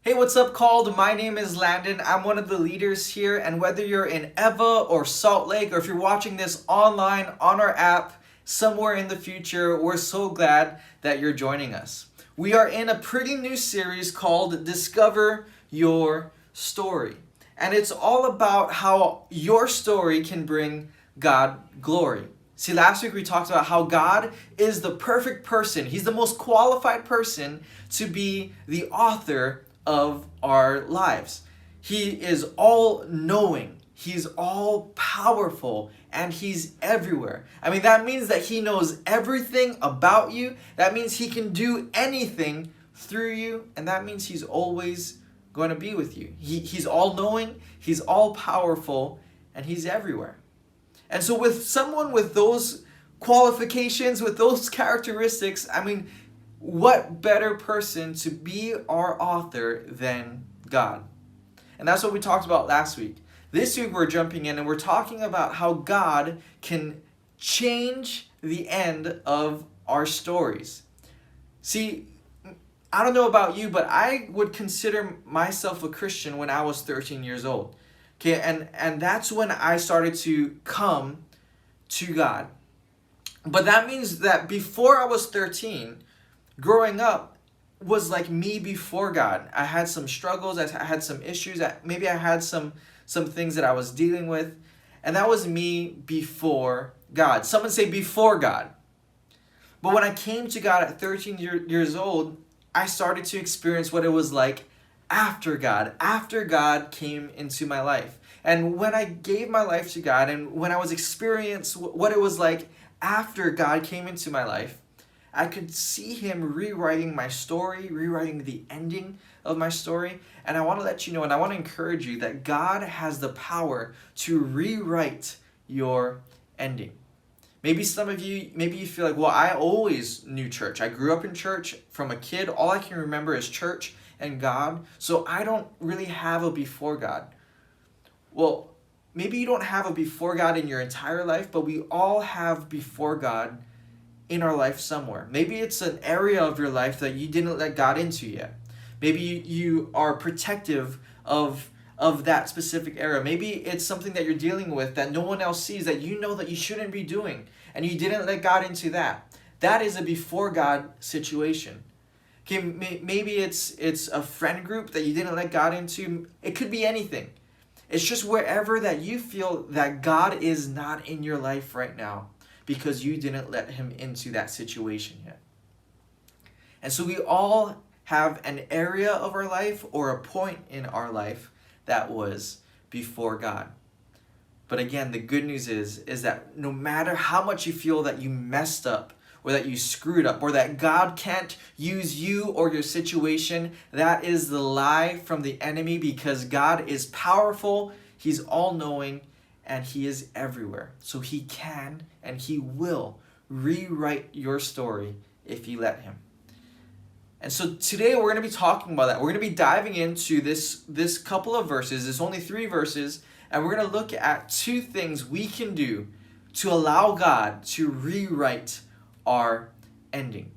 Hey, what's up, Called? My name is Landon. I'm one of the leaders here, and whether you're in Eva or Salt Lake, or if you're watching this online on our app somewhere in the future, we're so glad that you're joining us. We are in a pretty new series called Discover Your Story, and it's all about how your story can bring God glory. See, last week we talked about how God is the perfect person. He's the most qualified person to be the author of our lives. He is all knowing, He's all powerful, and He's everywhere. I mean, that means that He knows everything about you. That means He can do anything through you, and that means He's always going to be with you. He's all knowing, He's all powerful, and He's everywhere. And so, with someone with those qualifications, with those characteristics, I mean, what better person to be our author than God? And that's what we talked about last week. This week we're jumping in and we're talking about how God can change the end of our stories. See, I don't know about you, but I would consider myself a Christian when I was 13 years old. Okay, and that's when I started to come to God. But that means that before I was 13, growing up was like me before God. I had some struggles, I had some issues, maybe I had some things that I was dealing with, and that was me before God. Someone say before God. But when I came to God at 13 years old, I started to experience what it was like after God came into my life. And when I gave my life to God and when I was experiencing what it was like after God came into my life, I could see Him rewriting my story, rewriting the ending of my story. And I want to let you know, and I want to encourage you that God has the power to rewrite your ending. Maybe some of you, maybe you feel like, well, I always knew church. I grew up in church from a kid. All I can remember is church and God. So I don't really have a before God. Well, maybe you don't have a before God in your entire life, but we all have before God in our life somewhere. Maybe it's an area of your life that you didn't let God into yet. Maybe you are protective of that specific area. Maybe it's something that you're dealing with that no one else sees, that you know that you shouldn't be doing, and you didn't let God into that. That is a before God situation. Okay, maybe it's a friend group that you didn't let God into. It could be anything. It's just wherever that you feel that God is not in your life right now because you didn't let Him into that situation yet. And so we all have an area of our life or a point in our life that was before God. But again, the good news is that no matter how much you feel that you messed up or that you screwed up or that God can't use you or your situation, that is the lie from the enemy, because God is powerful, He's all-knowing, and He is everywhere. So He can and He will rewrite your story if you let Him. And so today we're going to be talking about that. We're going to be diving into this couple of verses. It's only 3 verses, and we're going to look at 2 things we can do to allow God to rewrite our ending.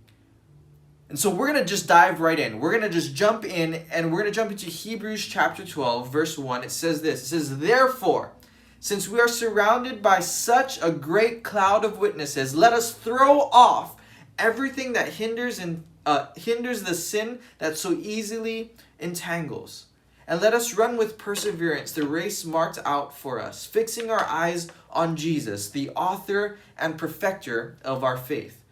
And so we're going to just dive right in. We're going to just jump in, and we're going to jump into Hebrews chapter 12, verse 1. It says this. It says, "Therefore, since we are surrounded by such a great cloud of witnesses, let us throw off everything that hinders the sin that so easily entangles. And let us run with perseverance the race marked out for us, fixing our eyes on Jesus, the author and perfecter of our faith.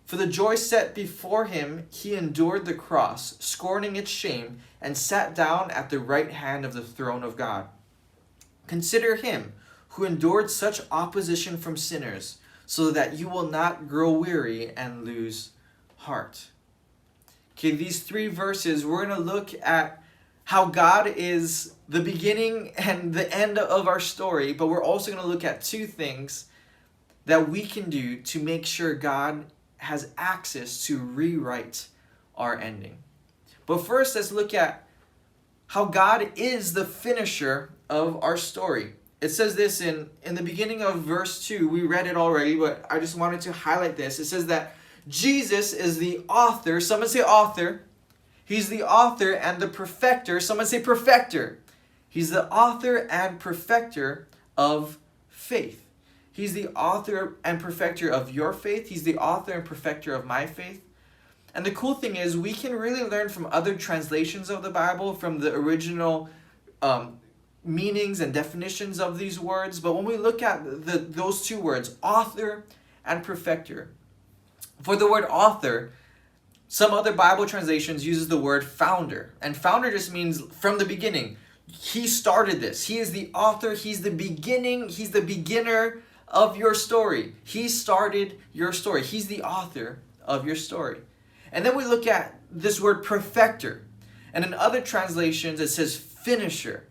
For the joy set before Him, He endured the cross, scorning its shame, and sat down at the right hand of the throne of God. Consider Him who endured such opposition from sinners, so that you will not grow weary and lose heart." Okay, these 3 verses, we're going to look at how God is the beginning and the end of our story, but we're also going to look at 2 things that we can do to make sure God has access to rewrite our ending. But first, let's look at how God is the finisher of our story. It says this in the beginning of verse 2. We read it already, but I just wanted to highlight this. It says that Jesus is the author. Someone say author. He's the author and the perfecter. Someone say perfecter. He's the author and perfecter of faith. He's the author and perfecter of your faith. He's the author and perfecter of my faith. And the cool thing is we can really learn from other translations of the Bible, from the original meanings and definitions of these words. But when we look at those two words, author and perfecter, for the word author, some other Bible translations uses the word founder. And founder just means from the beginning. He started this. He is the author. He's the beginning. He's the beginner of your story. He started your story. He's the author of your story. And then we look at this word perfecter. And in other translations, it says finisher.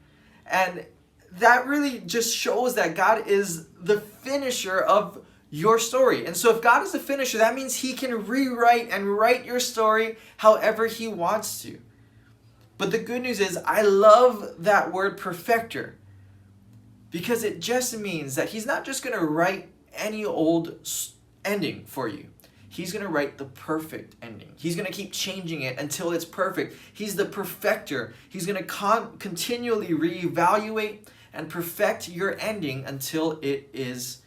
And that really just shows that God is the finisher of your story. And so if God is the finisher, that means he can rewrite and write your story however he wants to. But the good news is I love that word perfecter, because it just means that he's not just going to write any old ending for you. He's going to write the perfect ending. He's going to keep changing it until it's perfect. He's the perfecter. He's going to continually reevaluate and perfect your ending until it is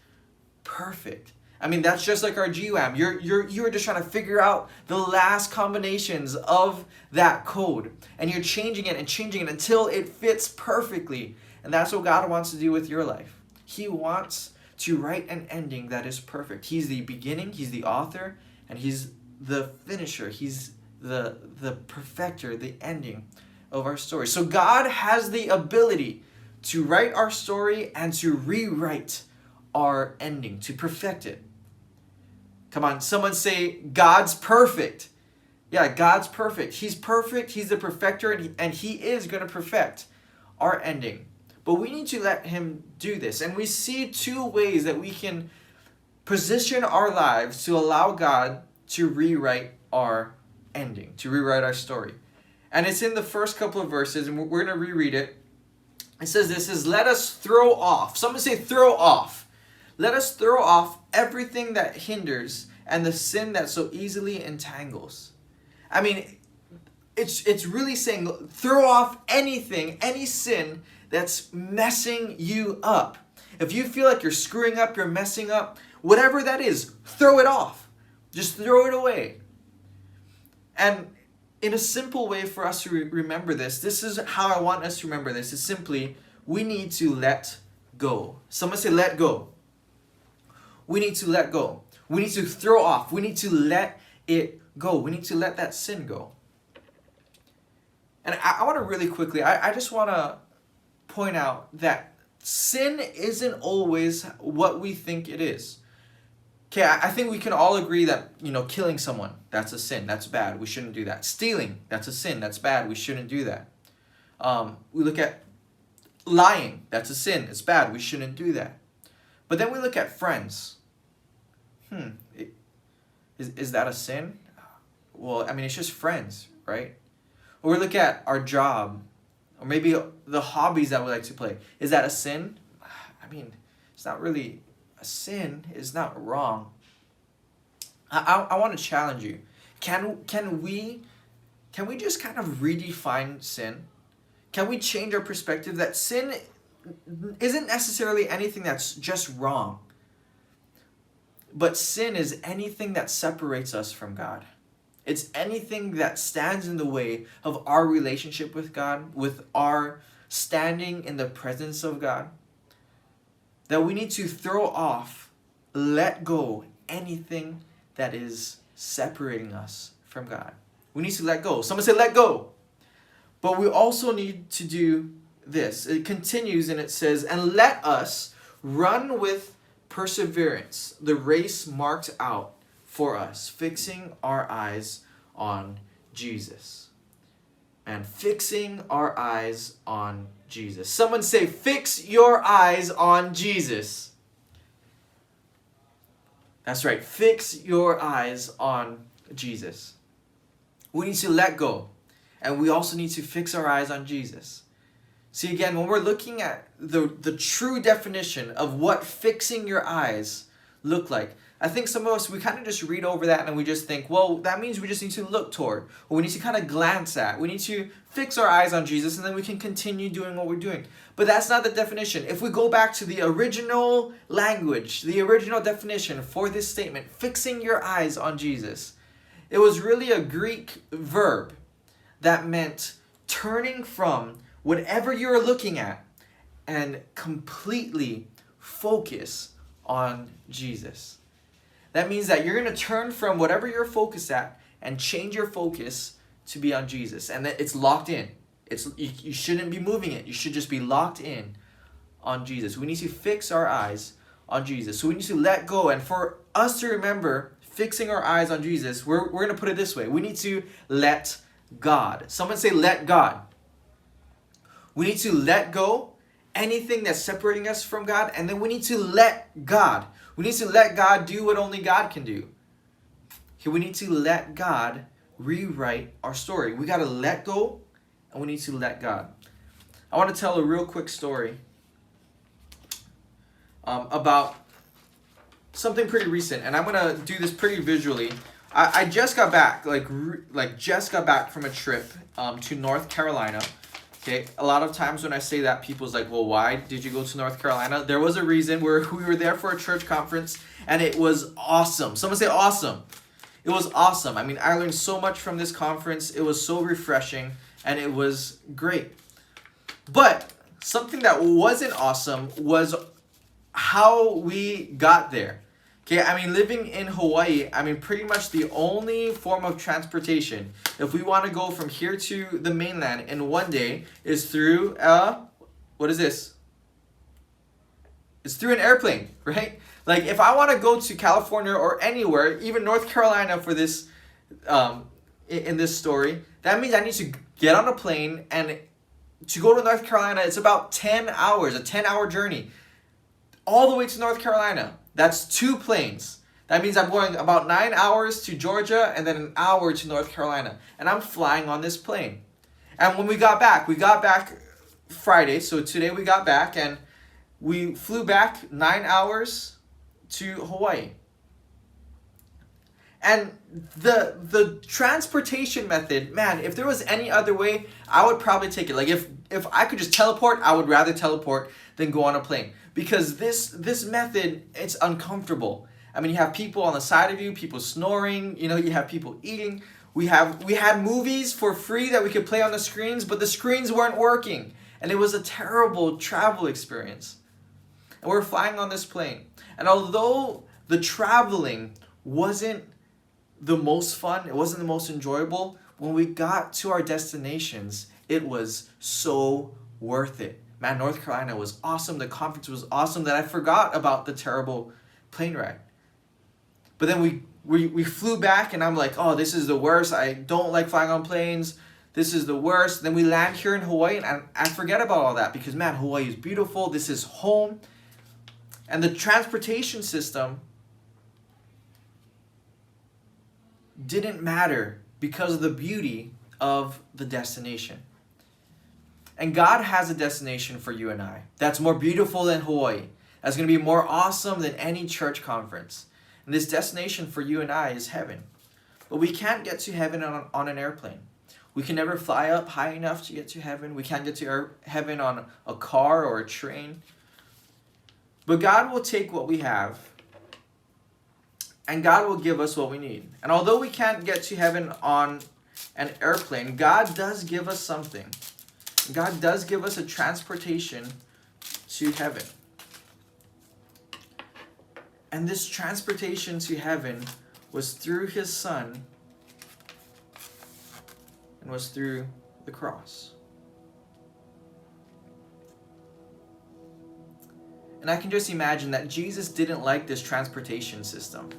perfect. I mean, that's just like our GWAM. You're just trying to figure out the last combinations of that code, and you're changing it until it fits perfectly. And that's what God wants to do with your life. He wants to write an ending that is perfect. He's the beginning, he's the author, and he's the finisher. He's the perfecter, the ending of our story. So God has the ability to write our story and to rewrite our ending, to perfect it. Come on, someone say, God's perfect. Yeah, God's perfect. He's perfect, he's the perfecter, and he is going to perfect our ending. But we need to let him do this. And we see two ways that we can position our lives to allow God to rewrite our ending, to rewrite our story. And it's in the first couple of verses, and we're going to reread it. It says this is, let us throw off. Someone say throw off. Let us throw off everything that hinders and the sin that so easily entangles. I mean, it's really saying throw off anything, any sin that's messing you up. If you feel like you're screwing up, you're messing up, whatever that is, throw it off. Just throw it away. And in a simple way for us to remember this is how I want us to remember this, is simply, we need to let go. Someone say let go. We need to let go. We need to throw off. We need to let it go. We need to let that sin go. And I want to really quickly, I just want to point out that sin isn't always what we think it is. Okay, I think we can all agree that, killing someone, that's a sin, that's bad, we shouldn't do that. Stealing, that's a sin, that's bad, we shouldn't do that. We look at lying, that's a sin, it's bad, we shouldn't do that. But then we look at friends. Is that a sin? Well, I mean, it's just friends, right? Or we look at our job, or maybe the hobbies that we like to play. Is that a sin? I mean, it's not really a sin. It's not wrong. I want to challenge you. Can we just kind of redefine sin? Can we change our perspective that sin isn't necessarily anything that's just wrong, but sin is anything that separates us from God. It's anything that stands in the way of our relationship with God, with our standing in the presence of God. That we need to throw off, let go, anything that is separating us from God. We need to let go. Someone say let go. But we also need to do this. It continues and it says, and let us run with perseverance the race marked out for us, fixing our eyes on Jesus. And fixing our eyes on Jesus. Someone say, fix your eyes on Jesus. That's right, fix your eyes on Jesus. We need to let go. And we also need to fix our eyes on Jesus. See, again, when we're looking at the true definition of what fixing your eyes look like? I think some of us, we kind of just read over that and we just think, well, that means we just need to look toward, or we need to kind of glance at. We need to fix our eyes on Jesus, and then we can continue doing what we're doing. But that's not the definition. If we go back to the original language, the original definition for this statement, fixing your eyes on Jesus, it was really a Greek verb that meant turning from whatever you're looking at and completely focus on Jesus. That means that you're going to turn from whatever you're focused at and change your focus to be on Jesus. And that it's locked in. You shouldn't be moving it. You should just be locked in on Jesus. We need to fix our eyes on Jesus. So we need to let go. And for us to remember fixing our eyes on Jesus, we're going to put it this way. We need to let God. Someone say, let God. We need to let go anything that's separating us from God. And then we need to let God. We need to let God do what only God can do. We need to let God rewrite our story. We got to let go, and we need to let God. I want to tell a real quick story about something pretty recent, and I'm going to do this pretty visually. I just got back, just got back from a trip to North Carolina. Okay, a lot of times when I say that, people's like, well, why did you go to North Carolina? There was a reason. We were there for a church conference, and it was awesome. Someone say awesome. It was awesome. I mean, I learned so much from this conference. It was so refreshing, and it was great. But something that wasn't awesome was how we got there. Okay, I mean, living in Hawaii, I mean, pretty much the only form of transportation, if we want to go from here to the mainland in one day, is through what is this? It's through an airplane, right? Like, if I want to go to California or anywhere, even North Carolina for this, in this story, that means I need to get on a plane, and to go to North Carolina, it's about 10 hours, a 10-hour journey, all the way to North Carolina. That's 2 planes. That means I'm going about 9 hours to Georgia and then an hour to North Carolina. And I'm flying on this plane. And when we got back Friday. So today we got back and we flew back 9 hours to Hawaii. And the transportation method, man, if there was any other way, I would probably take it. Like if I could just teleport, I would rather teleport than go on a plane. Because this method, it's uncomfortable. I mean, you have people on the side of you, people snoring, you have people eating. We had movies for free that we could play on the screens, but the screens weren't working. And it was a terrible travel experience. And we're flying on this plane. And although the traveling wasn't the most fun, it wasn't the most enjoyable, when we got to our destinations, it was so worth it. Man, North Carolina was awesome. The conference was awesome that I forgot about the terrible plane ride. But then we flew back and I'm like, oh, this is the worst. I don't like flying on planes. This is the worst. Then we land here in Hawaii and I forget about all that because, man, Hawaii is beautiful. This is home. And the transportation system didn't matter because of the beauty of the destination. And God has a destination for you and I that's more beautiful than Hawaii. That's going to be more awesome than any church conference. And this destination for you and I is heaven. But we can't get to heaven on an airplane. We can never fly up high enough to get to heaven. We can't get to heaven on a car or a train. But God will take what we have and God will give us what we need. And although we can't get to heaven on an airplane, God does give us something. God does give us a transportation to heaven. And this transportation to heaven was through His Son and was through the cross. And I can just imagine that Jesus didn't like this transportation system.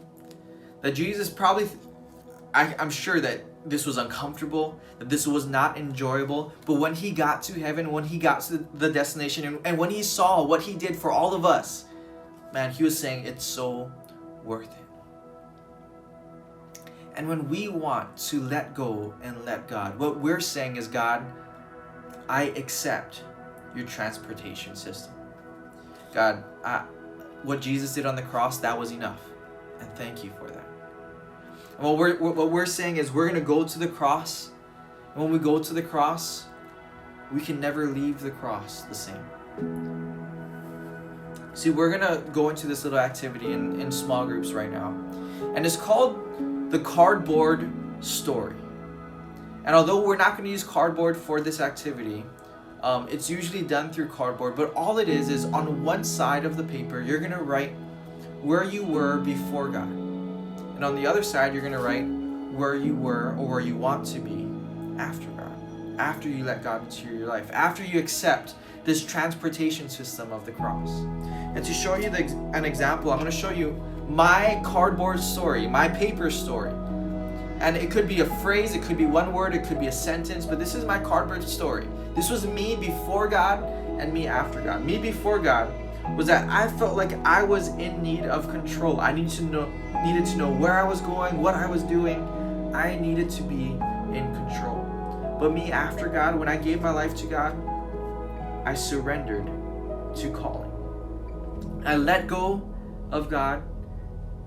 That Jesus probably, I'm sure that this was uncomfortable, that this was not enjoyable, but when He got to heaven, when He got to the destination, and when He saw what He did for all of us, man, He was saying it's so worth it. And when we want to let go and let God, what we're saying is, God, I accept your transportation system. God, what Jesus did on the cross, that was enough. And thank you for that. And what we're saying is we're going to go to the cross. And when we go to the cross, we can never leave the cross the same. See, we're going to go into this little activity in small groups right now. And it's called the cardboard story. And although we're not going to use cardboard for this activity, it's usually done through cardboard, but all it is on one side of the paper, you're going to write where you were before God. And on the other side, you're going to write where you were or where you want to be after God, after you let God into your life, after you accept this transportation system of the cross. And to show you an example, I'm going to show you my cardboard story, my paper story. And it could be a phrase, it could be one word, it could be a sentence, but this is my cardboard story. This was me before God and me after God. Me before God was that I felt like I was in need of control. I needed to know where I was going, what I was doing. I needed to be in control. But me after God, when I gave my life to God, I surrendered to calling. I let go of God.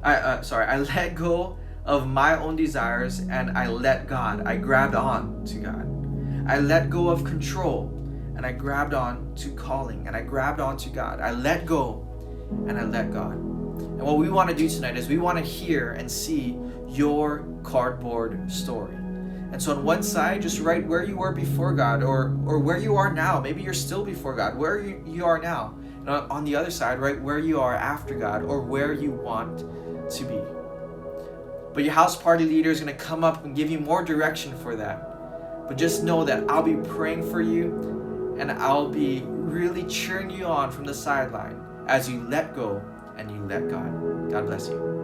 I let go of my own desires and I let God. I grabbed on to God. I let go of control and I grabbed on to calling and I grabbed on to God. I let go and I let God. And what we want to do tonight is we want to hear and see your cardboard story. And so on one side, just write where you were before God or where you are now. Maybe you're still before God, where you are now. And on the other side, write where you are after God or where you want to be. But your house party leader is going to come up and give you more direction for that. But just know that I'll be praying for you and I'll be really cheering you on from the sideline as you let go and you let God. God bless you.